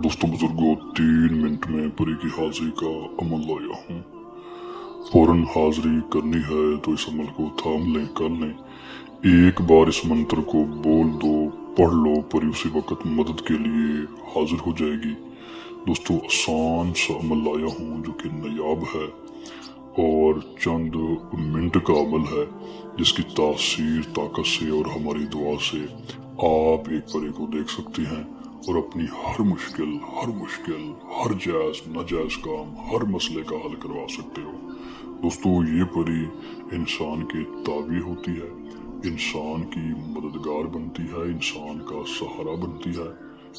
दोस्तों बुजुर्गों, 3 मिनट में परी की हाजिरी का अमल लाया हूँ। फौरन हाजिरी करनी है तो इस अमल को थाम लें, कर लें। एक बार इस मंत्र को बोल दो, पढ़ लो, परी उसी वक्त मदद के लिए हाजिर हो जाएगी। दोस्तों, आसान सा अमल लाया हूँ जो कि नायाब है और चंद मिनट का अमल है, जिसकी तासीर, ताकत से और हमारी दुआ से आप एक परी को देख सकते हैं और अपनी हर मुश्किल, हर जायज नाजायज काम, हर मसले का हल करवा सकते हो। दोस्तों, ये परी इंसान के ताबी होती है, इंसान की मददगार बनती है, इंसान का सहारा बनती है,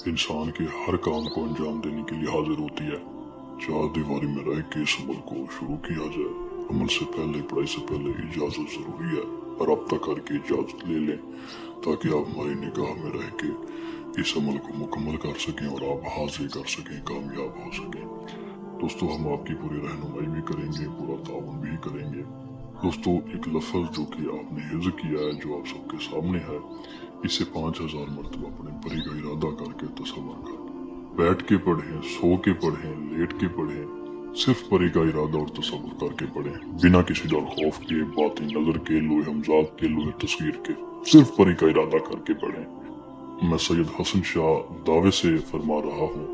इंसान के हर काम को अंजाम देने के लिए हाजिर होती है। चार दीवारी में रह के इस अमल को शुरू किया जाए। अमल से पहले, पढ़ाई से पहले इजाज़त ज़रूरी है। रब्ता करके इजाज़त ले लें ताकि आप हमारी निगाह में रह के इस अमल को मुकम्मल कर सकें और आप हासिल कर सकें, कामयाब हो सकें। दोस्तों, हम आपकी पूरी रहनुमाई भी करेंगे, पूरा ताउन भी करेंगे। दोस्तों, एक लफ्ज़ जो कि आपने हिज़्ज़ किया है, जो आप सबके सामने है, इसे 5000 मरतबा पढ़ें, परी का इरादा करके, तसव्वुर करके। बैठ के पढ़ें, सो के पढ़ें, लेट के पढ़ें, सिर्फ परी का इरादा और तसव्वुर करके पढ़ें, बिना किसी डर खौफ के, बाती नज़र के, लोहे हमजाद के, लोहे तस्वीर के, सिर्फ परी का इरादा करके पढ़ें। मैं सैयद हसन शाह दावे से फरमा रहा हूँ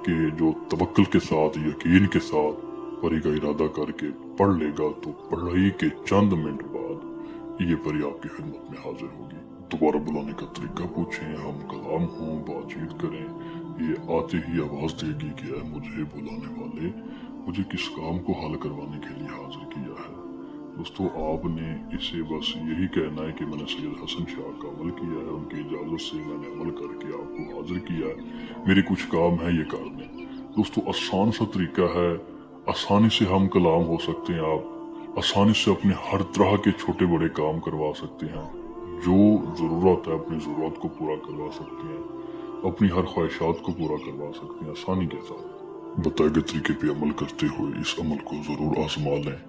कि जो तवक्कुल के साथ, यकीन के साथ परी का इरादा करके पढ़ लेगा तो पढ़ाई के चंद मिनट बाद ये परी आपकी खिदमत में हाजिर होगी। दोबारा बुलाने का तरीका पूछें, हम कलाम हों, बातचीत करें, ये आते ही आवाज़ देगी कि ऐ मुझे बुलाने वाले, मुझे किस काम को हल करवाने के लिए हाजिर किया है। दोस्तों, आपने इसे बस यही कहना है कि मैंने सैयद हसन शाह का अमल किया है, उनकी इजाज़त से मैंने अमल करके आपको हाजिर किया है, मेरे कुछ काम है, ये कर दें। दोस्तों, आसान सा तरीका है, आसानी से हम कलाम हो सकते हैं, आप आसानी से अपने हर तरह के छोटे बड़े काम करवा सकते हैं। जो ज़रूरत है अपनी ज़रूरत को पूरा करवा सकते हैं, अपनी हर ख्वाहिशात को पूरा करवा सकते हैं आसानी के साथ। बताए गए तरीके पे अमल करते हुए इस अमल को ज़रूर आजमा लें।